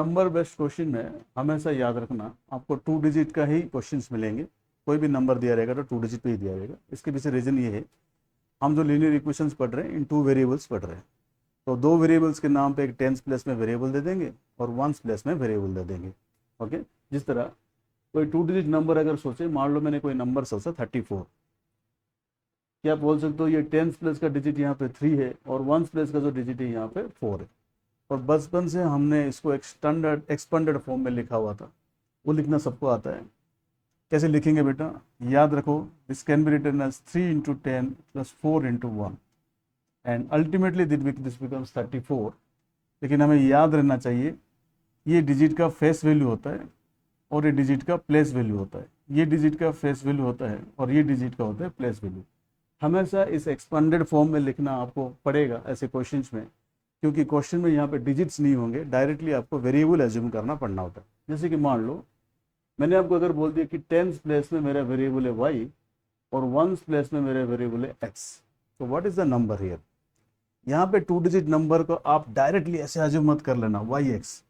Number based question में हमेशा याद रखना, आपको 2 डिजिट का ही क्वेश्चंस मिलेंगे। कोई भी नंबर दिया रहेगा तो 2 डिजिट पे ही दिया रहेगा। इसके पीछे रीजन ये है, हम जो लीनियर इक्वेशंस पढ़ रहे हैं इन 2 वेरिएबल्स पढ़ रहे हैं। तो 2 वेरिएबल्स के नाम पे एक टेंस प्लेस में वेरिएबल दे देंगे और वंस प्लेस में वेरिएबल दे देंगे। ओके, जिस तरह कोई 2 डिजिट नंबर अगर सोचे, मान लो मैंने कोई नंबर सोचा 34, क्या आप बोल सकते हो ये टेंस प्लेस का डिजिट यहाँ पे 3 है और वंस प्लेस का जो डिजिट है यहाँ पे 4 है। और बचपन से हमने इसको एक स्टैंडर्ड एक्सपेंडेड फॉर्म में लिखा हुआ था, वो लिखना सबको आता है। कैसे लिखेंगे बेटा, याद रखो, this can be written as 3 × 10 + 4 × 1 and ultimately this becomes 34। लेकिन हमें याद रहना चाहिए ये डिजिट का फेस वैल्यू होता है और ये डिजिट का प्लेस वैल्यू होता है। ये डिजिट का फेस वैल्यू होता है और ये डिजिट का होता है प्लेस वैल्यू। हमेशा इस एक्सपेंडेड फॉर्म में लिखना आपको पड़ेगा ऐसे क्वेश्चंस में, क्योंकि क्वेश्चन में यहाँ पे डिजिट्स नहीं होंगे, डायरेक्टली आपको वेरिएबल एज्यूम करना पड़ना होता है। जैसे कि मान लो मैंने आपको अगर बोल दिया कि टेंस प्लेस में मेरा वेरिएबल है वाई और वंस प्लेस में मेरा वेरिएबल है एक्स, तो what is the number here. यहाँ पे 2 डिजिट नंबर को आप डायरेक्टली ऐसे एज्यूम मत कर लेना वाई एक्स।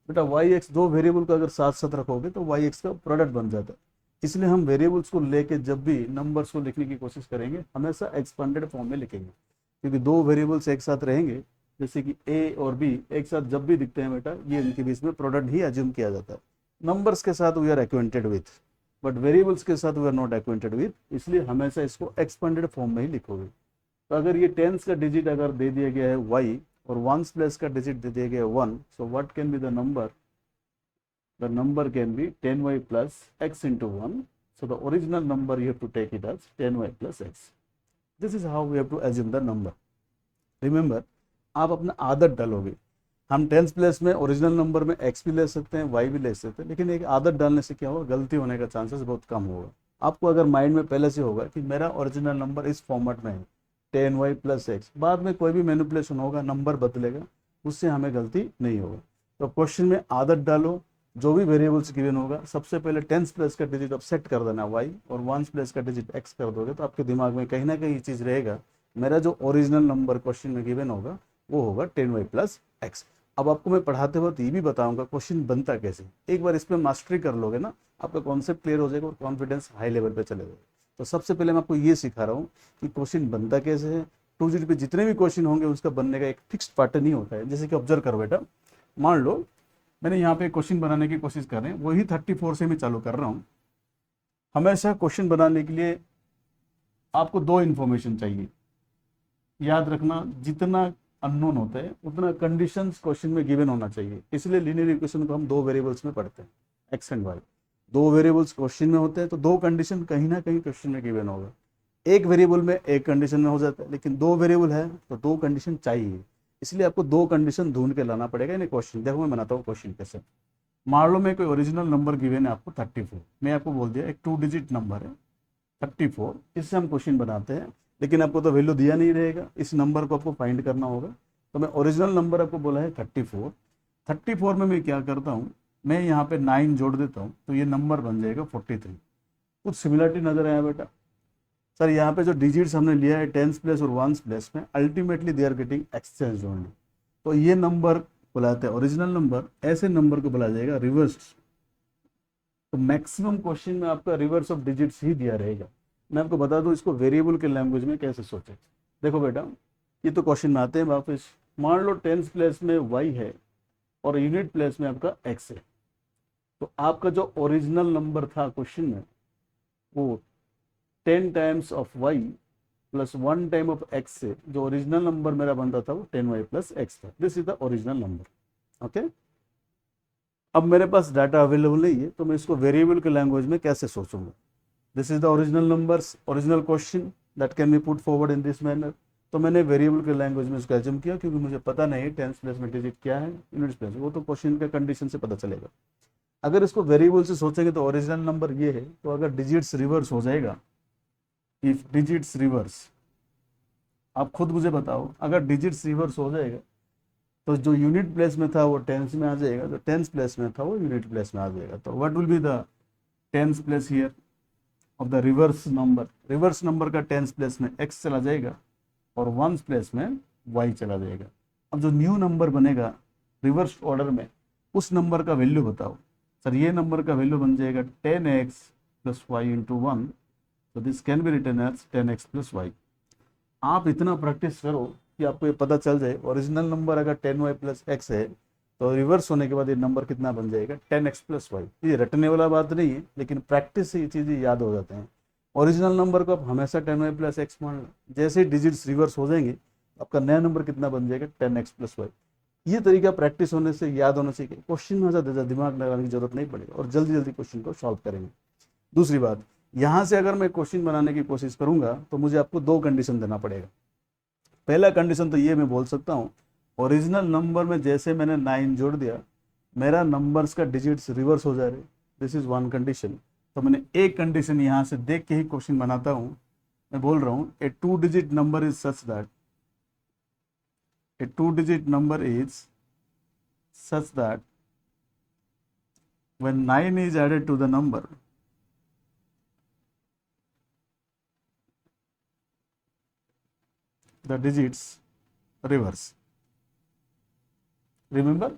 बेटा वाई एक्स दो वेरिएबल को अगर साथ साथ रखोगे तो वाई एक्स का प्रोडक्ट बन जाता है। इसलिए हम वेरिएबल्स को लेके जब भी नंबर्स को लिखने की कोशिश करेंगे हमेशा एक्सपेंडेड फॉर्म में लिखेंगे, क्योंकि दो वेरिएबल्स एक साथ रहेंगे, जैसे कि ए और बी एक साथ जब भी दिखते हैं बेटा, ये इनके बीच में प्रोडक्ट ही एज्यूम किया जाता है। नंबर्स के साथ we are acquainted with, but variables के साथ we are not acquainted with, इसलिए हमेशा इसको एक्सपेंडेड फॉर्म में ही लिखोगे। तो अगर ये टेंस का डिजिट अगर दे दिया गया है वाई और वंस प्लेस का डिजिट दे दिया गया है 1, so what can be the number, the number can be 10y plus x into 1. So the original number you have to take it as 10y plus x. This is how we have to assume the number. Remember, आप अपना आदत डालोगे। हम tens place में original number में x भी ले सकते हैं, y भी ले सकते हैं, लेकिन एक आदत डालने से क्या होगा, गलती होने का चांसेस बहुत कम होगा। आपको अगर माइंड में पहले से होगा कि मेरा ओरिजिनल नंबर इस फॉर्मेट में है 10y plus x, बाद में कोई भी मैनिपुलेशन होगा, नंबर बदलेगा, उससे हमें गलती नहीं होगा। तो क्वेश्चन में आदत डालो, जो भी वेरिएबल्स गिवन होगा सबसे पहले टेंस प्लेस का डिजिट आप सेट कर देना y और वंस प्लेस का डिजिट x कर दोगे, तो आपके दिमाग में कहीं ना कहीं चीज़ रहेगा, मेरा जो ओरिजिनल नंबर क्वेश्चन में गिवन होगा वो होगा 10y plus x। अब आपको मैं पढ़ाते वक्त ये भी बताऊंगा क्वेश्चन बनता कैसे। एक बार इस पर मास्टरी कर लोगे ना, आपका कॉन्सेप्ट क्लियर हो जाएगा और कॉन्फिडेंस हाई लेवल पे चले जाएगा। तो सबसे पहले मैं आपको ये सिखा रहा हूँ कि क्वेश्चन बनता कैसे है। 2 डिजिट पे जितने भी क्वेश्चन होंगे उसका बनने का एक फिक्स्ड पैटर्न ही होता है। जैसे कि ऑब्जर्व करो बेटा, मान लो मैंने यहाँ पे क्वेश्चन बनाने की कोशिश कर रहे हैं, वही 34 से मैं चालू कर रहा हूँ। हमेशा क्वेश्चन बनाने के लिए आपको 2 इन्फॉर्मेशन चाहिए। याद रखना, जितना अननोन होता है उतना कंडीशंस क्वेश्चन में गिवन होना चाहिए। इसलिए लीनियर इक्वेशन को हम 2 वेरिएबल्स में पढ़ते हैं, X and Y. 2 variables question में होते हैं तो 2 कंडीशन कहीं ना कहीं क्वेश्चन में गिवन होगा। एक वेरिएबल में एक कंडीशन में हो जाता है, लेकिन 2 वेरिएबल है तो 2 कंडीशन चाहिए। इसलिए आपको 2 कंडीशन ढूंढ के लाना पड़ेगा इन क्वेश्चन। देखो मैं बनाता हूँ क्वेश्चन कैसे। मान लो मैं कोई ओरिजिनल नंबर गिवन है आपको 34, मैं आपको बोल दिया एक 2 डिजिट नंबर है 34, इससे हम क्वेश्चन बनाते हैं, लेकिन आपको तो वैल्यू दिया नहीं रहेगा, इस नंबर को आपको फाइंड करना होगा। तो मैं ओरिजिनल नंबर आपको बोला है 34, 34 में मैं क्या करता हूँ, मैं यहाँ पे 9 जोड़ देता हूँ तो ये नंबर बन जाएगा 43। कुछ सिमिलरिटी नजर आया बेटा। सर यहाँ पे जो डिजिट्स हमने लिया है टेंस प्लेस और वंस प्लेस में, ultimately they are getting exchange only. तो ये नंबर बुलाते हैं ओरिजिनल नंबर, ऐसे नंबर को बुलाया जाएगा रिवर्स। तो मैक्सिमम क्वेश्चन में आपका रिवर्स ऑफ डिजिट्स ही दिया रहेगा। मैं आपको बता दूं इसको वेरिएबल के लैंग्वेज में कैसे सोचे। देखो बेटा, ये तो क्वेश्चन में आते हैं वापस। मान लो टेंस प्लेस में y है और यूनिट प्लेस में आपका x है, तो आपका जो ओरिजिनल नंबर था क्वेश्चन में वो 10 times of y plus 1 time of x से जो ओरिजिनल नंबर मेरा बनता था वो 10y प्लस x था। This is the original number. Okay, अब मेरे पास डाटा अवेलेबल नहीं है तो मैं इसको वेरिएबल के लैंग्वेज में कैसे सोचूंगा। This is the original numbers, original question that can be put forward in this manner. तो मैंने वेरिएबल के लैंग्वेज में इसको एज्यूम किया, क्योंकि मुझे पता नहीं है टेंस प्लेस में डिजिट क्या है, यूनिट प्लेस, वो तो क्वेश्चन के कंडीशन से पता चलेगा। अगर इसको वेरिएबल से सोचेंगे तो ओरिजिनल नंबर ये है, तो अगर डिजिट्स रिवर्स हो जाएगा, इफ डिजिट्स रिवर्स, आप खुद मुझे बताओ, अगर डिजिट्स रिवर्स हो जाएगा तो जो यूनिट प्लेस में था वो टेंस में आ जाएगा, जो टेंस प्लेस में था वो यूनिट प्लेस में आ जाएगा। तो what will be the tens place here of the reverse number. Reverse number का टेंस प्लेस में x चला जाएगा और वंस प्लेस में y चला जाएगा। अब जो न्यू नंबर बनेगा रिवर्स ऑर्डर में, उस नंबर का वैल्यू बताओ। सर ये नंबर का वैल्यू बन जाएगा 10x प्लस वाई इंटू 1, तो this can be written as 10x plus Y. आप इतना प्रैक्टिस करो कि आपको ये पता चल जाए ओरिजिनल नंबर अगर 10y प्लस एक्स है तो रिवर्स होने के बाद ये नंबर कितना बन जाएगा 10x प्लस वाई। ये रटने वाला बात नहीं है, लेकिन प्रैक्टिस से ये चीज़ें याद हो जाते हैं। ओरिजिनल नंबर को आप हमेशा 10y प्लस एक्स मान लो, जैसे ही डिजिट्स रिवर्स हो जाएंगे आपका नया नंबर कितना बन जाएगा 10x प्लस वाई। ये तरीका प्रैक्टिस होने से याद होना चाहिए। क्वेश्चन में ज़्यादा दिमाग लगाने की जरूरत नहीं पड़ेगा और जल्दी जल्दी क्वेश्चन को सॉल्व करेंगे। दूसरी बात, यहाँ से अगर मैं क्वेश्चन बनाने की कोशिश करूंगा तो मुझे आपको दो कंडीशन देना पड़ेगा। पहला कंडीशन तो ये मैं बोल सकता हूँ, ओरिजिनल नंबर में जैसे मैंने 9 जोड़ दिया मेरा नंबर्स का डिजिट्स रिवर्स हो जा रहे, दिस इज वन कंडीशन। तो मैंने एक कंडीशन यहाँ से देख के ही क्वेश्चन बनाता हूँ। मैं बोल रहा हूँ ए 2 digit number is such that, A 2 digit number is such that when 9 is added to the number, the digits reverse. Remember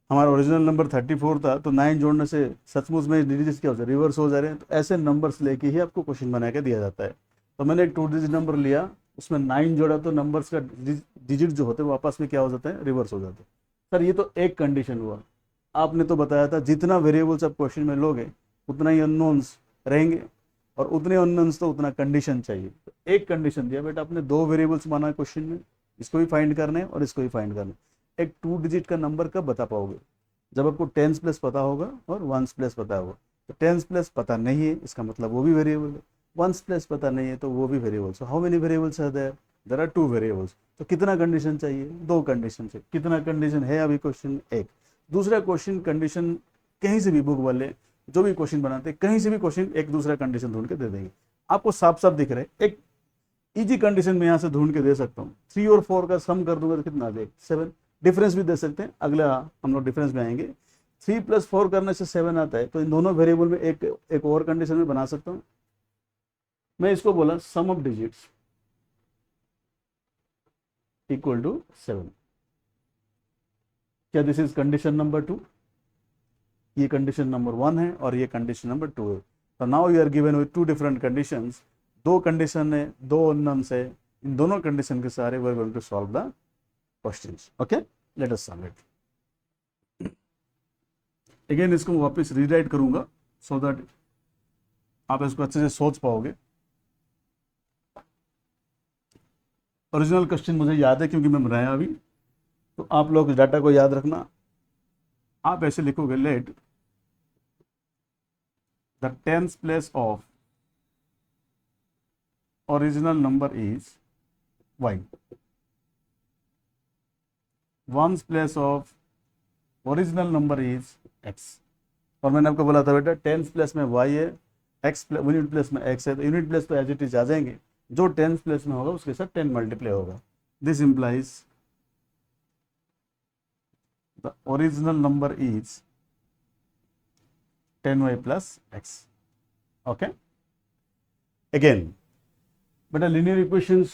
हमारा ओरिजिनल नंबर 34 था, तो 9 जोड़ने से सचमुच में डिजिट्स क्या हो जाए, रिवर्स हो जा रहे हैं। तो ऐसे नंबर्स लेके ही आपको क्वेश्चन बना के दिया जाता है। तो मैंने एक 2 डिजिट नंबर लिया, उसमें 9 जोड़ा, तो नंबर्स का डिजिट जो होते हैं वो आपस में क्या हो जाते हैं, रिवर्स हो जाते हैं। सर ये तो एक कंडीशन हुआ। आपने तो बताया था जितना वेरिएबल्स आप क्वेश्चन में लोगे उतना ही अननोन्स रहेंगे, और उतने अननोन्स तो उतना कंडीशन चाहिए। तो एक कंडीशन दिया बेटा, आपने 2 वेरिएबल्स माना है क्वेश्चन में, इसको भी फाइंड करना है और इसको भी फाइंड करना है। एक 2 डिजिट का नंबर कब बता पाओगे, जब आपको 10s प्लस पता होगा और 1s प्लस पता होगा। तो 10s प्लस पता नहीं है इसका मतलब वो भी वेरिएबल है, 1s प्लस पता नहीं है तो वो भी variable. So how many variables are there, there are 2 variables. तो कितना कंडीशन चाहिए, 2 कंडीशन चाहिए। कितना कंडीशन है अभी क्वेश्चन एक। दूसरा क्वेश्चन कंडीशन कहीं से भी बुक वाले जो भी क्वेश्चन बनाते हैं कहीं से भी क्वेश्चन एक दूसरा कंडीशन ढूंढ के दे देंगे। आपको साफ साफ दिख रहा है एक इजी कंडीशन में यहाँ से ढूंढ के दे सकता हूँ। 3 और 4 का सम कर दूंगा तो कितना आ जाएगा 7। डिफरेंस भी दे सकते हैं, अगला हम लोग डिफरेंस में आएंगे। 3 + 4 करने से 7 आता है, तो इन दोनों वेरिएबल में एक और कंडीशन में बना सकता हूँ। मैं इसको बोला सम ऑफ डिजिट्स इक्वल टू 7। क्या दिस इज कंडीशन नंबर 2? ये कंडीशन नंबर 1 है और ये कंडीशन नंबर 2 है। तो now you are given with 2 different conditions. 2 condition है, 2 अननोन्स है। इन दोनों कंडीशन के सारे we are going to solve the questions. Okay, let us solve it. Again इसको वापस रीराइट करूंगा सो दैट आप इसको अच्छे से सोच पाओगे। ओरिजिनल क्वेश्चन मुझे याद है क्योंकि मैं बनाया अभी, तो आप लोग डाटा को याद रखना। आप ऐसे लिखोगे let the 10th place of original number is y, 1st place of original number is x। और मैंने आपको बोला था बेटा 10th प्लेस में y है, x यूनिट प्लेस में x है, तो यूनिट प्लेस तो एज इट इज आ जाएंगे। जो 10th प्लेस में होगा उसके साथ 10 मल्टीप्लाई होगा। This implies the original number is 10y plus x. Okay, again बेटा लीनियर इक्वेशंस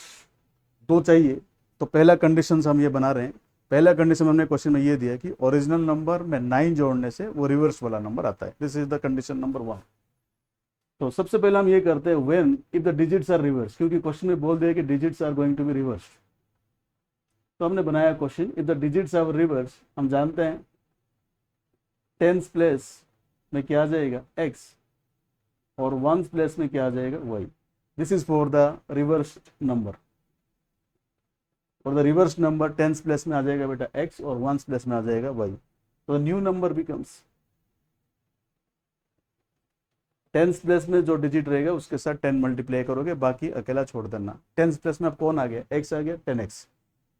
2 चाहिए, तो पहला कंडीशन हम ये बना रहे हैं। पहला कंडीशन हमने क्वेश्चन में ये दिया कि ओरिजिनल नंबर में 9 जोड़ने से वो रिवर्स वाला नंबर आता है। This is the condition number 1। तो सबसे पहले हम ये करते हैं when if the digits are reverse, क्योंकि क्वेश्चन में बोल दिया कि digits are going to be reverse. तो हमने बनाया question if the digits are reverse. हम जानते हैं 10th प्लेस में क्या आ जाएगा x और 1st प्लेस में क्या आ जाएगा y। This is for the reverse number. और the reverse number 10th place में आ जाएगा बेटा x और 1st प्लेस में आ जाएगा y। तो new number becomes 10th place में जो डिजिट रहेगा उसके साथ 10 मल्टीप्लाई करोगे, बाकी अकेला छोड़ देना। 10th प्लेस में अब कौन आ गया, x आ गया, 10x,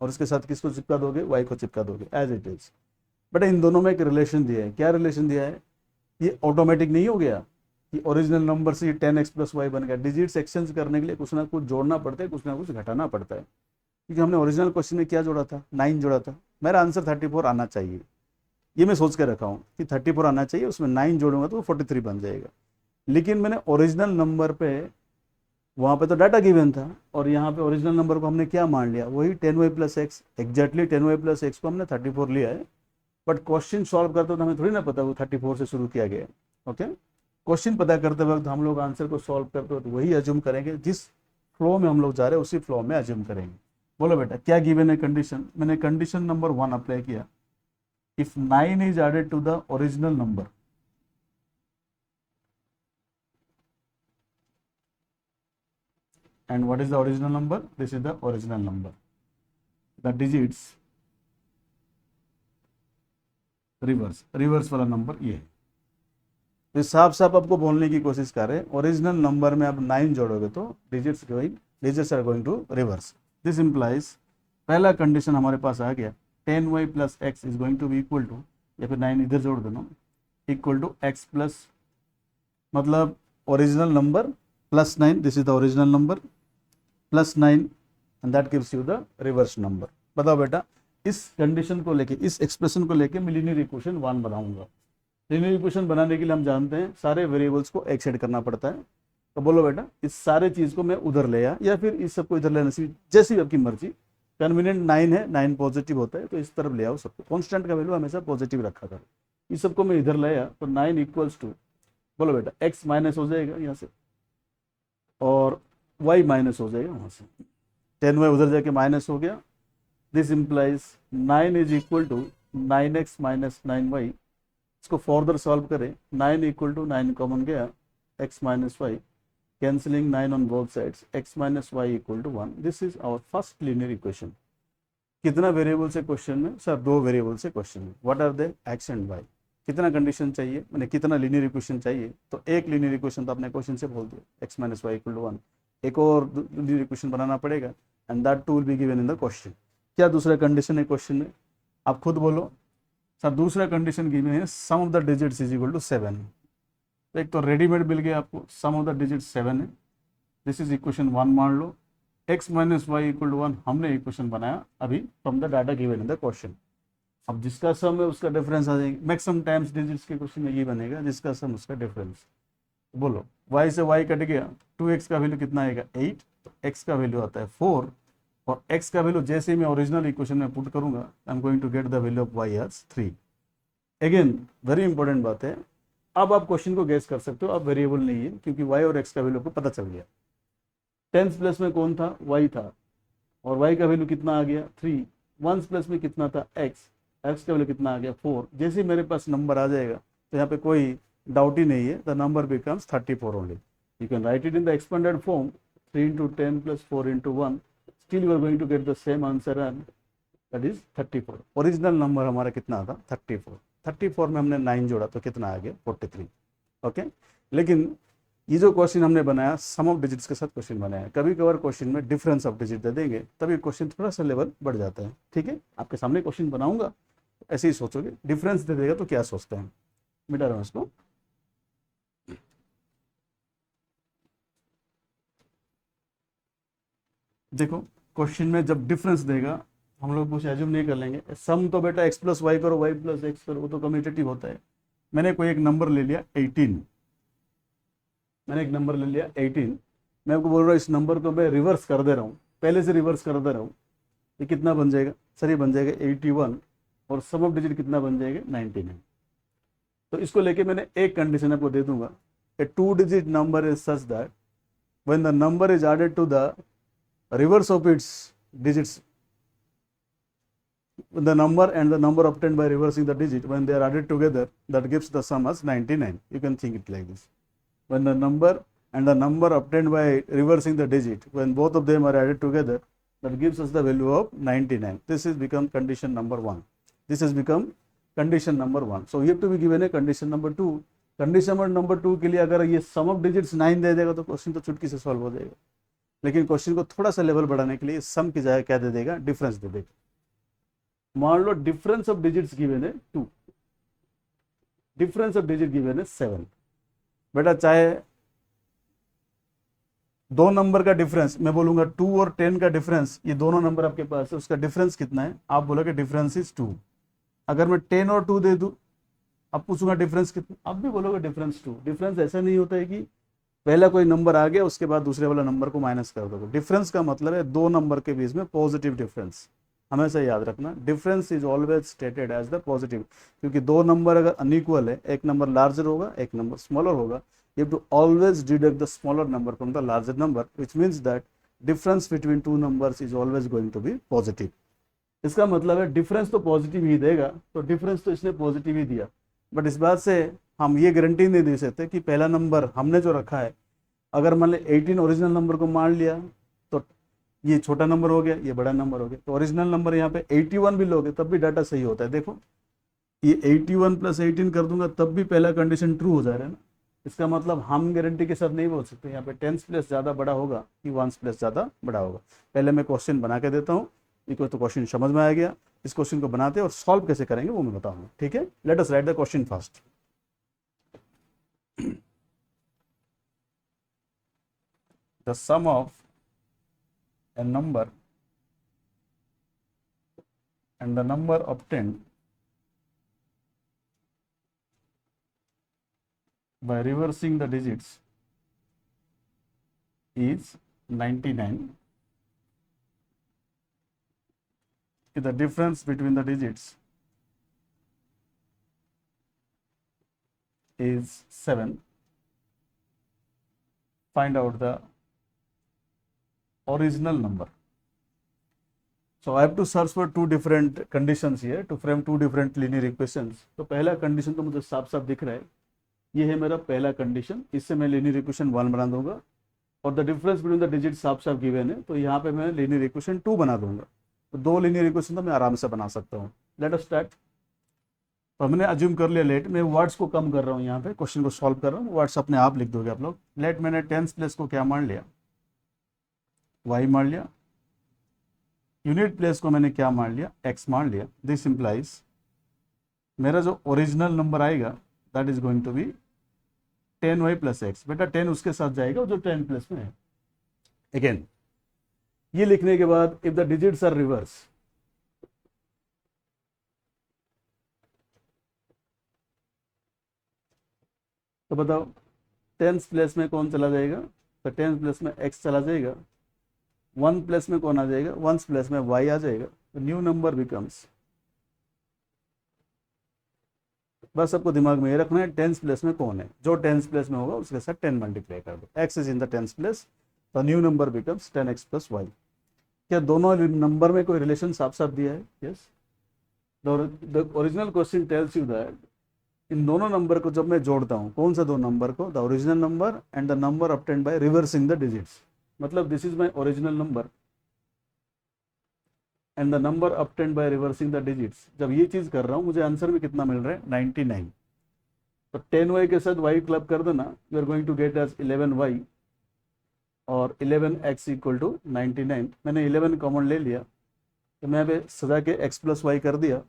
और इसके साथ किसको चिपका दोगे, y को चिपका दोगे एज इट इज। बट इन दोनों में एक रिलेशन दिया है। क्या रिलेशन दिया है, ये ऑटोमेटिक नहीं हो गया कि ओरिजिनल नंबर से 10x + y बन गया। डिजिट्स एक्सचेंज करने के लिए कुछ ना कुछ जोड़ना पड़ता है, कुछ ना कुछ घटाना पड़ता है। क्योंकि हमने ओरिजिनल क्वेश्चन में क्या जोड़ा था, 9 जोड़ा था। मेरा आंसर 34 आना चाहिए, ये मैं सोच के रखा हूँ कि 34 आना चाहिए, उसमें 9 जोड़ूंगा तो 43 बन जाएगा। लेकिन मैंने ओरिजिनल नंबर पे वहाँ पे तो डाटा गिवन था, और यहाँ पे ओरिजिनल नंबर को हमने क्या मान लिया, वही 10y + x, exactly 10y + x को हमने 34 लिया है। बट क्वेश्चन सॉल्व करते वक्त हमें थोड़ी ना पता वो 34 से शुरू किया गया है। ओके, क्वेश्चन पता करते वक्त हम लोग आंसर को सॉल्व करते वक्त वही अज्यूम करेंगे, जिस फ्लो में हम लोग जा रहे हैं उसी फ्लो में अज्यूम करेंगे। बोलो बेटा क्या गिवन है कंडीशन? मैंने कंडीशन नंबर 1 अप्लाई किया, if 9 is added to the original number, and what is the original number? This is the original number. The digits reverse वाला नंबर ये है। तो साफ साफ आपको बोलने की कोशिश कर रहे हैं, ओरिजिनल नंबर में आप 9 जोड़ोगे तो digits are going to reverse. This implies, पहला कंडीशन हमारे पास आ गया, 10y plus X is going to be equal to, या फिर 9 इधर जोड़ देना, इक्वल टू एक्स प्लस, मतलब original number plus 9, this is the original number plus 9 and that gives you the reverse number. बताओ बेटा, इस कंडीशन को लेके, इस एक्सप्रेशन को लेके मैं लीनियर इक्वेशन 1 बनाऊंगा। लीनियर इक्वेशन बनाने के लिए हम जानते हैं सारे वेरिएबल्स को एक साइड करना पड़ता है। तो बोलो बेटा, इस सारे चीज़ को मैं उधर ले आया या फिर इस सबको इधर लेने से, जैसी आपकी मर्जी। कन्वीनियंट 9 है, 9 पॉजिटिव होता है तो इस तरफ ले आओ सबको, कॉन्स्टेंट का वैल्यू हमेशा पॉजिटिव रखा करो। इस सबको मैं इधर ले आया तो 9 इक्वल्स टू, बोलो बेटा, एक्स माइनस हो जाएगा यहाँ से और y माइनस हो जाएगा वहाँ से, 10y उधर जाके माइनस हो गया। This implies 9 is equal to 9x minus 9y। इसको फर्दर सॉल्व करें, 9 इक्वल टू 9 कॉमन गया, x minus Y, cancelling 9 on both sides, x minus Y equal to 1। This is our first linear equation. कितना वेरिएबल से question में? Sir 2 variable से question में। What are they? x and y। कितना कंडीशन चाहिए, मैंने कितना लीनियर इक्वेशन चाहिए? तो एक लीनियर इक्वेशन तो आपने क्वेश्चन से बोल दिया, x minus Y equal to 1। एक और लीनियर इक्वेशन बनाना पड़ेगा and that too will be given in the question. क्या दूसरा कंडीशन है क्वेश्चन में? आप खुद बोलो सर। दूसरा कंडीशन गिवन है, sum of the digits is equal to 7। तो एक तो रेडीमेड मिल गया आपको, सम ऑफ द डिजिट्स 7 है। दिस इज इक्वेशन 1 मान लो। x minus Y equal to 1 हमने इक्वेशन बनाया अभी from the data given in the question. अब जिसका सम है उसका डिफरेंस आ जाएगा। मैक्सिमम टाइम्स डिजिट्स के क्वेश्चन में ये बनेगा, जिसका सम उसका डिफरेंस। बोलो, y से y कट गया, 2x का वैल्यू कितना आएगा? 8। तो x का वैल्यू आता है 4 और x का वैल्यू जैसे ही मैं ओरिजिनल इक्वेशन में पुट करूंगा, I am going to get the value of y as 3। Again very important बात है, अब आप क्वेश्चन को गेस कर सकते हो, अब वेरिएबल नहीं है क्योंकि y और x का वैल्यू आपको पता चल गया। 10 प्लस में कौन था? y था, और y का वैल्यू कितना आ गया? 3। 1 प्लस में कितना था? x का वैल्यू कितना आ गया? 4। जैसे ही मेरे पास नंबर आ जाएगा तो यहाँ पे कोई डाउट ही नहीं है, the number becomes 34 only. You can write it in the expanded form, 3 into 10 plus 4 into 1, still you are going to get the same answer and that is 34। Original number हमारा कितना था? 34। 34 में हमने 9 जोड़ा तो कितना आ गया? 43। ओके, लेकिन ये जो क्वेश्चन हमने बनाया सम ऑफ डिजिट्स के साथ क्वेश्चन बनाया, कभी कभार क्वेश्चन में डिफरेंस ऑफ डिजिट दे देंगे तभी क्वेश्चन थोड़ा सा लेवल बढ़ जाता है। ठीक है, आपके सामने क्वेश्चन बनाऊंगा, ऐसे ही सोचोगे, डिफरेंस दे देगा तो क्या सोचते हैं, मिटा रहा हूँ इसको। देखो क्वेश्चन में जब डिफरेंस देगा हम लोग कुछ एज्यूम नहीं कर लेंगे, सम तो बेटा x प्लस वाई करो, y प्लस एक्स करो, वो तो कम्यूटेटिव होता है। मैंने कोई एक नंबर ले लिया 18, मैंने एक नंबर ले लिया 18, मैं आपको बोल रहा हूँ इस नंबर को मैं रिवर्स कर दे रहा हूँ, पहले से रिवर्स कर दे रहा हूँ, ये कितना बन जाएगा? सर ये बन जाएगा 81 और सम ऑफ डिजिट कितना बन जाएगा? 99। तो इसको लेके मैंने एक कंडीशन आपको दे दूंगा, A 2 digit number is such that when the number is added to the reverse of its digits, the number and the number obtained by reversing the digit, when they are added together, that gives the sum as 99. You can think it like this: when the number and the number obtained by reversing the digit, when both of them are added together, that gives us the value of 99. This has become condition number 1. This has become condition number 1. So you have to be given a condition number 2. Condition number 2 के लिए अगर ये सम of digits 9 दे देगा तो question तो चुटकी से solve हो जाएगा, लेकिन क्वेश्चन को थोड़ा सा लेवल बढ़ाने के लिए सम की जगह क्या दे देगा? डिफरेंस दे देगा। मान लो डिफरेंस ऑफ डिजिट्स गिवन है 2, डिफरेंस ऑफ डिजिट गिवन है 7। बेटा चाहे दो नंबर का डिफरेंस, मैं बोलूंगा 2 और 10 का डिफरेंस, ये दोनों नंबर आपके पास है, उसका डिफरेंस कितना है? आप बोलोगे डिफरेंस इज 2। अगर मैं 10 और 2 दे दूं, अब पूछूंगा डिफरेंस कितना, आप भी बोलोगे डिफरेंस 2। डिफरेंस ऐसा नहीं होता है कि पहला कोई नंबर आ गया उसके बाद दूसरे वाला नंबर को माइनस कर दोगे। डिफरेंस का मतलब है दो नंबर के बीच में पॉजिटिव डिफरेंस। हमेशा याद रखना, difference is always stated as the positive, क्योंकि दो नंबर अगर अनइक्वल है, एक नंबर लार्जर होगा एक नंबर स्मॉलर होगा, you have to always deduct the smaller number from the larger number, which means that difference between two numbers is always going to be positive. इसका मतलब है difference तो positive ही देगा, तो difference तो इसने पॉजिटिव ही दिया, बट इस बात से हम ये गारंटी नहीं दे सकते कि पहला नंबर हमने जो रखा है, अगर मान लें 18 ओरिजिनल नंबर को मान लिया तो ये छोटा नंबर हो गया, ये बड़ा नंबर हो गया, तो ओरिजिनल नंबर यहाँ पे 81 भी लोगे तब भी डाटा सही होता है। देखो ये 81 + 18 कर दूंगा तब भी पहला कंडीशन ट्रू हो जा रहा है ना। इसका मतलब हम गारंटी के साथ नहीं बोल सकते यहाँ पे 10s प्लस ज़्यादा बड़ा होगा कि 1s प्लस ज़्यादा बड़ा होगा। पहले मैं क्वेश्चन बना के देता हूँ, इनको तो क्वेश्चन समझ में आ गया, इस क्वेश्चन को बनाते और सॉल्व कैसे करेंगे वो मैं बताऊंगा, ठीक है। Let us write the question first. The sum of a number and the number obtained by reversing the digits is 99. The difference between the digits is 7. Find out the original number. So I have to search for two different conditions here to frame two different linear equations. तो पहला condition तो मुझे साफ साफ दिख रहा है, ये है मेरा पहला कंडीशन, इससे मैं linear equation 1 बना दूंगा, और the difference between the digit साफ साफ गिवन है, तो यहाँ पे मैं linear equation 2 बना दूंगा। तो दो linear equation तो मैं आराम से बना सकता हूँ। Let us start. तो हमने अज्यूम कर लिया लेट, मैं वर्ड्स को कम कर रहा हूँ, यहाँ पे क्वेश्चन को सॉल्व कर रहा हूँ, वर्ड्स अपने आप लिख दोगे आप लोग। लेट मैंने 10s प्लेस को क्या मान लिया, y मान लिया, यूनिट प्लेस को मैंने क्या मान लिया, x मान लिया। दिस इंप्लाइज मेरा जो ओरिजिनल नंबर आएगा that is going to be 10y + x। बेटा 10 उसके साथ जाएगा जो 10 प्लेस में है। अगेन ये लिखने के बाद if the digits are reverse, तो बताओ 10s प्लेस में कौन चला जाएगा, तो 10s प्लेस में x चला जाएगा, 1 प्लेस में कौन आ जाएगा, 1s प्लेस में y आ जाएगा। तो न्यू नंबर बिकम्स, बस आपको दिमाग में ये रखना है 10s प्लेस में कौन है, जो 10s प्लेस में होगा उसके साथ 10 मल्टीप्लाई कर दो, x is in the 10s place, तो new number becomes 10x + y। क्या दोनों नंबर में कोई रिलेशन साफ साफ दिया है? Yes. The original question tells you that in दोनों नंबर को जब मैं जोड़ता हूँ, कौन सा दो नंबर को, the original number and the number obtained by reversing the digits, मतलब this is my original number and the number obtained by reversing the digits. जब ये चीज कर रहा हूँ मुझे आंसर में कितना मिल रहा है, 99। तो 10y के साथ y क्लब कर देना, you are going to get as 11y और 11x = 99। मैंने 11 कॉमन ले लिया, तो मैं अभी सजा के x + y कर दिया,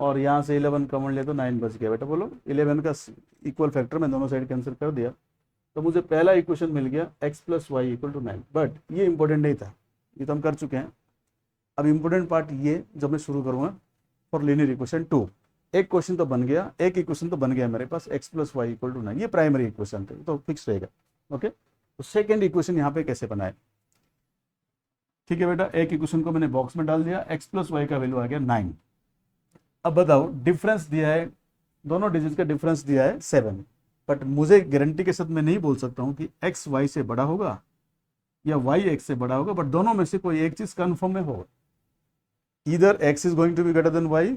और यहाँ से 11 कॉमन ले तो 9 बच गया। बेटा बोलो 11 का इक्वल फैक्टर मैं दोनों साइड कैंसिल कर दिया, तो मुझे पहला इक्वेशन मिल गया x + y = 9। बट ये इंपॉर्टेंट नहीं था, ये तो हम कर चुके हैं। अब इंपॉर्टेंट पार्ट ये जब मैं शुरू करूँगा फॉर लिनियर इक्वेशन 2, एक क्वेश्चन तो बन गया, एक इक्वेशन तो बन गया मेरे पास, x + y = 9, ये प्राइमरी इक्वेशन थे तो फिक्स रहेगा। ओके, तो सेकेंड इक्वेशन यहाँ पे कैसे बनाए, ठीक है बेटा। एक इक्वेशन को मैंने बॉक्स में डाल दिया, x + y का वैल्यू आ गया 9। अब बताओ डिफरेंस दिया है, दोनों डिजिट का डिफरेंस दिया है 7, बट मुझे गारंटी के साथ मैं नहीं बोल सकता हूँ कि x y से बड़ा होगा या y x से बड़ा होगा, बट दोनों में से कोई एक चीज कन्फर्म में होगा, either x is going to be greater than y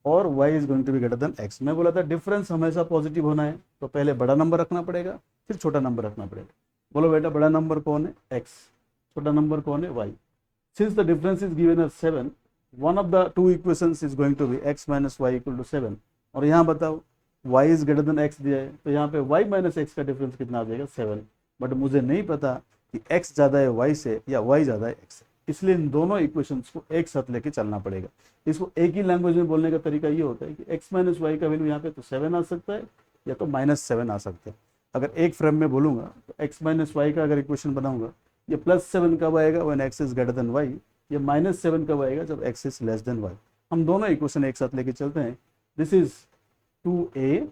और y is going to be greater than x। मैं बोला था डिफरेंस हमेशा पॉजिटिव होना है, तो पहले बड़ा नंबर रखना पड़ेगा फिर छोटा नंबर रखना पड़ेगा। बोलो बेटा बड़ा नंबर कौन है, x, छोटा नंबर कौन है, y। Since the difference is given as 7, one of the two equations is going to be x - y = 7, और यहाँ बताओ y is greater than x दिया है, तो यहाँ पे y - x का डिफरेंस कितना आ जाएगा, 7। बट मुझे नहीं पता कि x ज़्यादा है y से या y ज़्यादा है x से, इसलिए इन दोनों इक्वेशंस को एक साथ लेके चलना पड़ेगा। इसको एक ही लैंग्वेज में बोलने का तरीका ये होता है कि x - y का वैल्यू यहाँ पे तो 7 आ सकता है या तो -7 आ सकता है। अगर एक फ्रेम में बोलूँगा तो x - y का अगर इक्वेशन बनाऊंगा, ये +7 कब आएगा, when x is greater than y, ये -7 कब आएगा, जब x is less than y। हम दोनों इक्वेशन एक साथ लेके चलते हैं। This is 2a,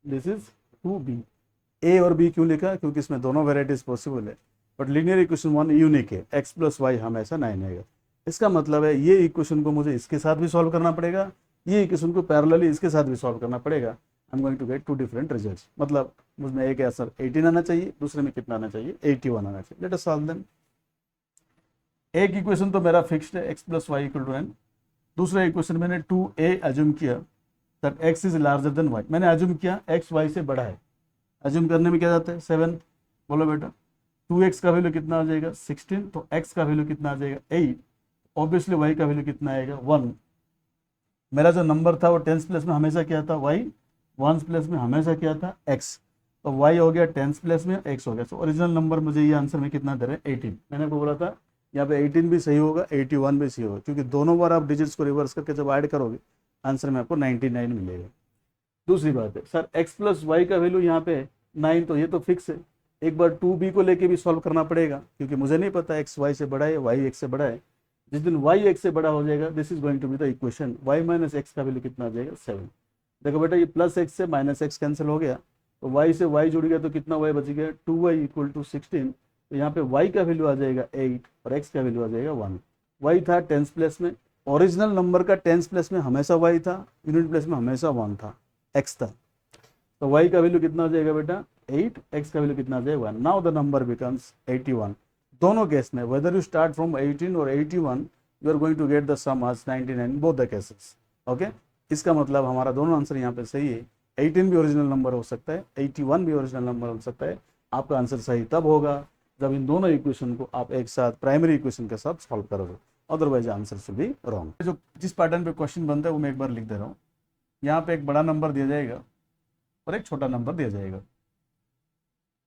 this is 2b। a और b क्यों लिखा, क्योंकि इसमें दोनों वेराइटीज पॉसिबल है, बट लीनियर इक्वेशन 1 यूनिक है, x + y हमेशा 9 आएगा। इसका मतलब है ये इक्वेशन को मुझे इसके साथ भी सॉल्व करना पड़ेगा, ये इक्वेशन को पैरेलली इसके साथ भी सॉल्व करना पड़ेगा। I am going to get two different results. मतलब मुझमें एक आंसर 18 आना चाहिए, दूसरे में कितना आना चाहिए, 81 आना चाहिए। Late us solve them. एक इक्वेशन तो मेरा फिक्स्ड है, x + y = n। दूसरा इक्वेशन मैंने 2a अज्यूम किया that x is larger than y। मैंने अज्यूम किया x y से बड़ा है। अज्यूम करने में क्या जाता है, 7। बोलो बेटा 2x का वैल्यू कितना आ जाएगा, 16। तो x का वैल्यू कितना आ जाएगा, 8। ऑब्वियसली y का वैल्यू कितना आएगा, 1। मेरा जो नंबर था वो टेंस प्लेस में हमेशा क्या था, y। वंस प्लेस में हमेशा क्या था, x। तो y हो गया टेंस प्लेस में, x हो गया। तो ओरिजिनल नंबर मुझे ये आंसर में कितना दे रहे हैं, 18। मैंने आपको बोला था यहाँ पे 18 भी सही होगा, 81 भी सही होगा, क्योंकि दोनों बार आप डिजिट्स को रिवर्स करके जब ऐड करोगे आंसर में आपको 99 मिलेगा। दूसरी बात है सर x + y का वैल्यू यहाँ पे 9, तो ये तो फिक्स है। एक बार 2b को लेके भी सॉल्व करना पड़ेगा, क्योंकि मुझे नहीं पता x y से बड़ा है, y x से बड़ा है। जिस दिन y x से बड़ा हो जाएगा, this is going to be the equation. y - x का वैल्यू कितना आ जाएगा, 7। देखो बेटा ये +x से -x कैंसिल हो गया, तो y से y जुड़ गया, तो कितना y बच गया, 2y = 16। तो यहाँ पे y का वैल्यू आ जाएगा 8 और x का वैल्यू आ जाएगा 1। y था टेंस प्लेस में, ओरिजिनल नंबर का टेंस प्लेस में हमेशा y था, यूनिट प्लेस में हमेशा 1 था, x था। तो y का वैल्यू कितना आ जाएगा बेटा, 8। x का वैल्यू कितना आ जाएगा, 1। Now the number becomes 81। दोनों केस में वेदर यू स्टार्ट फ्रॉम 18 और 81, you are going to get the sum as 99 both the cases. Okay, इसका मतलब हमारा दोनों आंसर यहाँ पे सही है। 18 भी ओरिजिनल नंबर हो सकता है, 81 भी ओरिजिनल नंबर हो सकता है। आपका आंसर सही तब होगा जब इन दोनों इक्वेशन को आप एक साथ प्राइमरी इक्वेशन के साथ सॉल्व करोगे, otherwise answer should be wrong. जो जिस पैटर्न पे क्वेश्चन बनता है वो मैं एक बार लिख दे रहा हूँ। यहाँ पे एक बड़ा नंबर दिया जाएगा और एक छोटा नंबर दिया जाएगा।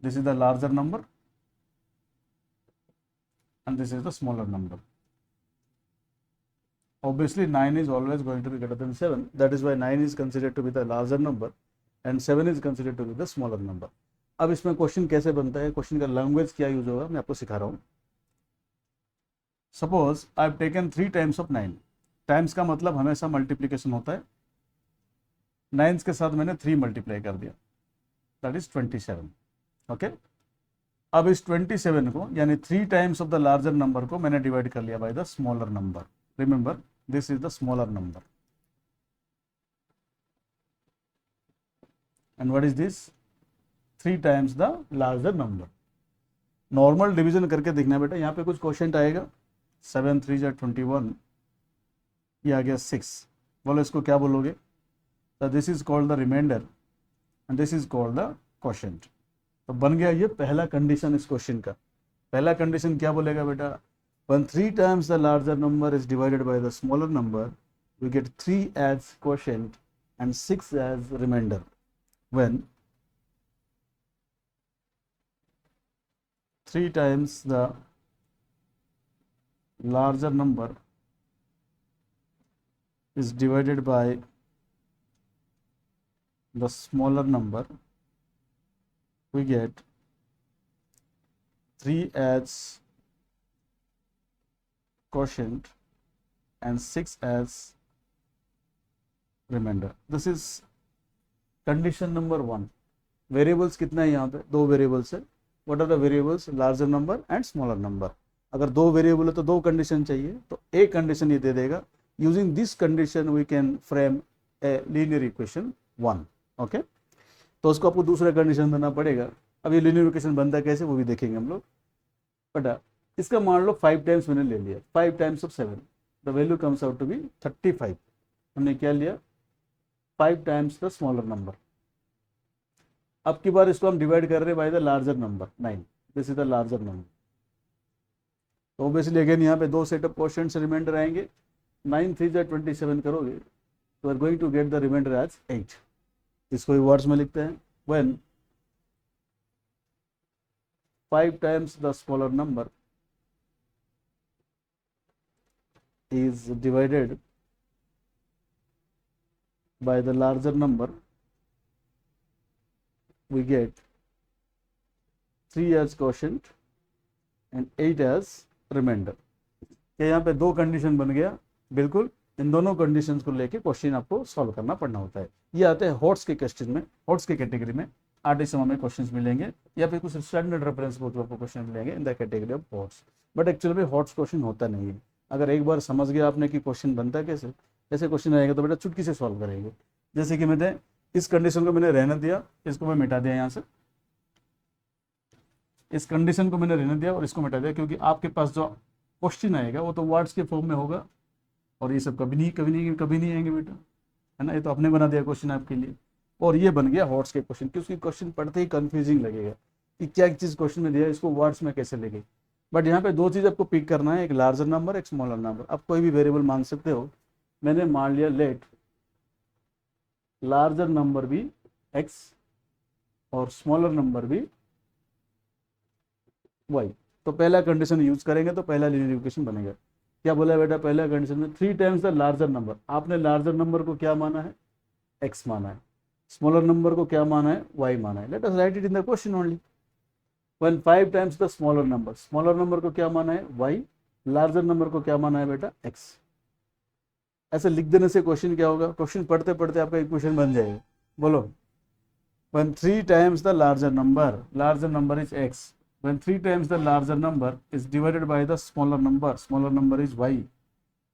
This is the larger number and this is the smaller number. Obviously 9 is always going to be greater than 7. That is why 9 is considered to be the larger number and 7 is considered to be the smaller number. अब इसमें question कैसे बनता है, question का language क्या use होगा, मैं आपको सिखा रहा हूँ। Suppose I have taken 3 times of 9। Times का मतलब हमेशा मल्टीप्लीकेशन होता है। 9 के साथ मैंने 3 मल्टीप्लाई कर दिया, दैट इज 27। ओके, अब इस 27 को यानी 3 times of the larger number को मैंने डिवाइड कर लिया bye the smaller number. Remember this is the smaller number and what is this, 3 times the larger number. Normal division करके देखना बेटा, यहाँ पे कुछ क्वेश्चन आएगा 7 3 = 21, ये आ गया 6। बोलो इसको क्या बोलोगे, तो this is called the remainder and this is called the quotient. तो बन गया ये पहला कंडीशन इस क्वेश्चन का। पहला कंडीशन क्या बोलेगा बेटा, when 3 times the larger number is divided by the smaller number, we get 3 as quotient and 6 as remainder. When 3 times the larger number is divided by the smaller number, we get 3 as quotient and 6 as remainder. This is condition number 1. Variables कितना है यहाँ पे, 2 variables है। What are the variables, larger number and smaller number. अगर 2 variable है तो 2 condition चाहिए, तो एक कंडीशन ये दे देगा। Using this condition we can frame a linear equation 1। Okay, तो उसको आपको दूसरा कंडीशन देना पड़ेगा। अब ये लीनियर इक्वेशन बनता है कैसे वो भी देखेंगे हम लोग। बट इसका मान लो 5 टाइम्स मैंने ले लिया, 5 times of 7, the value comes out to be 35। हमने क्या लिया, 5 टाइम्स द स्मॉलर नंबर। अब की बार इसको हम डिवाइड कर रहे हैं by the larger number 9। This is the larger number. तो ऑब्वियसली अगेन यहाँ पे 2 सेट ऑफ क्वोशिएंट्स रिमाइंडर आएंगे। 9 3 = 27 करोगे तो are going to get the remainder as 8। इसको वर्ड्स में लिखते हैं, when 5 times the smaller number is divided by the larger number, we get 3 as quotient and 8 as remainder। क्या यहाँ पे 2 कंडीशन बन गया, बिल्कुल। इन दोनों कंडीशंस को लेके क्वेश्चन आपको सॉल्व करना पड़ना होता है। ये आते हैं हॉट्स के क्वेश्चन में, हॉट्स के कैटेगरी में 8 समय में क्वेश्चंस मिलेंगे, या फिर कुछ स्टैंडर्ड रेफरेंस बुक में क्वेश्चन मिलेंगे in the category of hots. But actually में हॉट्स क्वेश्चन होता नहीं है। अगर एक बार समझ गया आपने कि क्वेश्चन बनता कैसे, ऐसे क्वेश्चन आएगा तो बेटा चुटकी से सॉल्व करेंगे। जैसे कि मैंने इस कंडीशन को मैंने रहने दिया, इसको मैं मिटा दिया यहाँ से, इस कंडीशन को मैंने रहने दिया और इसको मिटा दिया, क्योंकि आपके पास जो क्वेश्चन आएगा वो तो वर्ड्स के फॉर्म में होगा और ये सब कभी नहीं आएंगे बेटा, है ना। ये तो आपने बना दिया क्वेश्चन आपके लिए, और ये बन गया हॉट्स के क्वेश्चन, क्योंकि क्वेश्चन पढ़ते ही कंफ्यूजिंग लगेगा कि क्या चीज़ क्वेश्चन में दिया है, इसको वर्ड्स में कैसे लेंगे। बट यहाँ पे दो चीज़ आपको पिक करना है, एक लार्जर नंबर, एक स्मॉलर नंबर। आप कोई भी वेरिएबल मान सकते हो। मैंने मान लिया लेट लार्जर नंबर भी x और स्मॉलर नंबर भी y, तो पहला कंडीशन यूज करेंगे तो पहला लीनियर इक्वेशन बनेगा। क्या बोला है बेटा, पहला कंडीशन में 3 टाइम्स द लार्जर नंबर। आपने लार्जर नंबर को क्या माना है, x माना है, स्मॉलर नंबर को क्या माना है, y माना है। Let us right it in the question only. When 5 times the smaller number को क्या माना है, y, लार्जर नंबर को क्या माना है बेटा, x। ऐसे लिख देने से क्वेश्चन क्या होगा, क्वेश्चन पढ़ते पढ़ते आपका इक्वेशन बन जाएगा। बोलो, when 3 times the larger number is x, when 3 times the larger number is divided by the smaller number is y,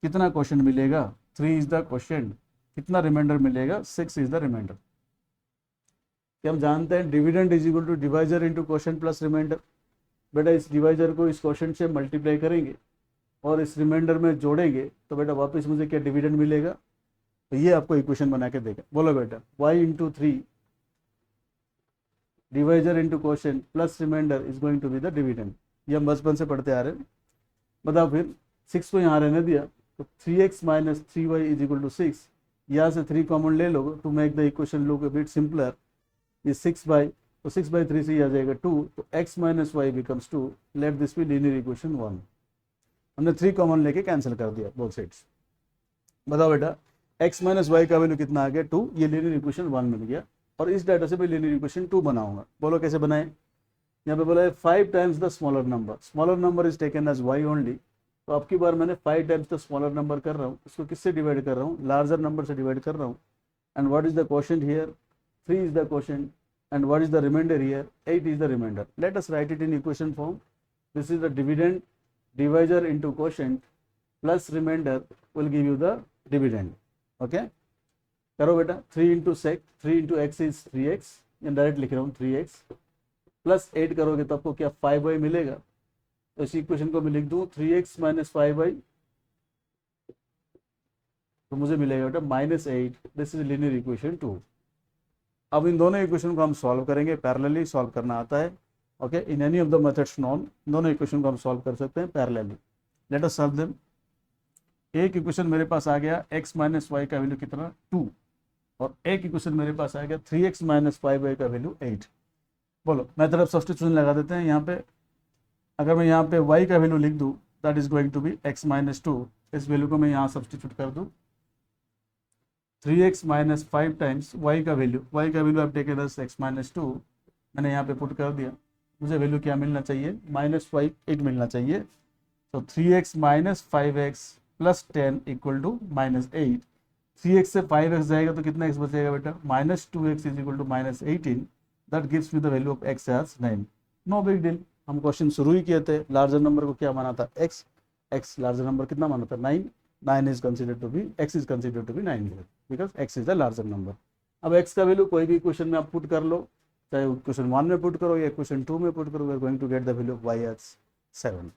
कितना क्वेश्चन मिलेगा, 3 इज द क्वेश्चन, कितना रिमाइंडर मिलेगा, 6 इज द रिमाइंडर। क्या हम जानते हैं dividend is equal to divisor into quotient plus remainder. बेटा इस डिवाइजर को इस क्वेश्चन से मल्टीप्लाई करेंगे और इस रिमाइंडर में जोड़ेंगे तो बेटा वापस मुझे क्या डिविडेंड मिलेगा, तो ये आपको इक्वेशन बना के देगा। बोलो बेटा, y into 3 divisor into quotient plus remainder is going to be the dividend. ये हम बचपन से पढ़ते आ रहे हैं। बताओ फिर 6 को यहाँ रहने दिया तो 3x minus 3y is equal to 6, यहाँ से 3 कॉमन ले लो to make the equation look a bit simpler. ये 6/3 से ही आ जाएगा 2, तो x minus Y becomes 2। Let this be linear equation 1। हमने 3 कॉमन लेके कैंसिल कर दिया बोथ साइड्स। बताओ बेटा x माइनस वाई का वैल्यू कितना आ गया, 2। ये लीनियर इक्वेशन 1 मिल गया और इस डाटा से मैं लीनियर इक्वेशन 2 बनाऊंगा। बोलो कैसे बनाए। यहाँ पे बोला है 5 times the smaller number is taken as y only. तो अब की बार मैंने 5 टाइम्स द स्मॉलर नंबर कर रहा हूँ, इसको किससे डिवाइड कर रहा हूँ, लार्जर नंबर से डिवाइड कर रहा हूँ। And what is the question here, 3 is the quotient, and what is the remainder here, 8 is the remainder. Let us write it in equation form. This is the dividend, divisor into quotient plus remainder will give you the dividend. Okay, करो बेटा, 3 into x is 3x, मैं direct लिख रहा हूँ 3x plus 8 करोगे तो आपको क्या 5y मिलेगा। तो इस इक्वेशन को मैं लिख दूँ 3x माइनस 5y, तो मुझे मिलेगा बेटा -8। This is linear equation 2। अब इन दोनों इक्वेशन को हम सॉल्व करेंगे, पैरेलली सॉल्व करना आता है। Okay, in any of the methods known, दोनों इक्वेशन को हम सॉल्व कर सकते हैं parallelly. Late us solve them. एक इक्वेशन मेरे पास आ गया x माइनस वाई का वैल्यू कितना 2, और एक इक्वेशन मेरे पास आ गया 3x माइनस 5y का वैल्यू 8। बोलो मेथड ऑफ सब्स्टिट्यूशन लगा देते हैं। यहाँ पे अगर मैं यहाँ पे y का वैल्यू लिख दूँ, that is going to be x minus 2। इस वैल्यू को मैं यहाँ सब्स्टिट्यूट कर दूँ, 3x माइनस 5 टाइम्स y का वैल्यू आप टेकन एज x माइनस 2, मैंने यहाँ पे पुट कर दिया। मुझे वैल्यू क्या मिलना चाहिए, -8 मिलना चाहिए। तो 3x minus 5x plus 10 equal to -8। 3x से 5x जाएगा तो कितना x बचेगा बेटा, -2x is equal to -18। That gives me the value of x as 9। No big deal. हम क्वेश्चन शुरू ही किए थे, लार्जर नंबर को क्या माना था, x लार्जर नंबर कितना माना था, 9 is considered to be, x is considered to be 9 here because x is the larger number। अब x का वैल्यू कोई भी क्वेश्चन में आप पुट कर लो, चाहे क्वेश्चन 1 में पुट करो या क्वेश्चन 2 में पुट करो, we are going to get the value of y as 7।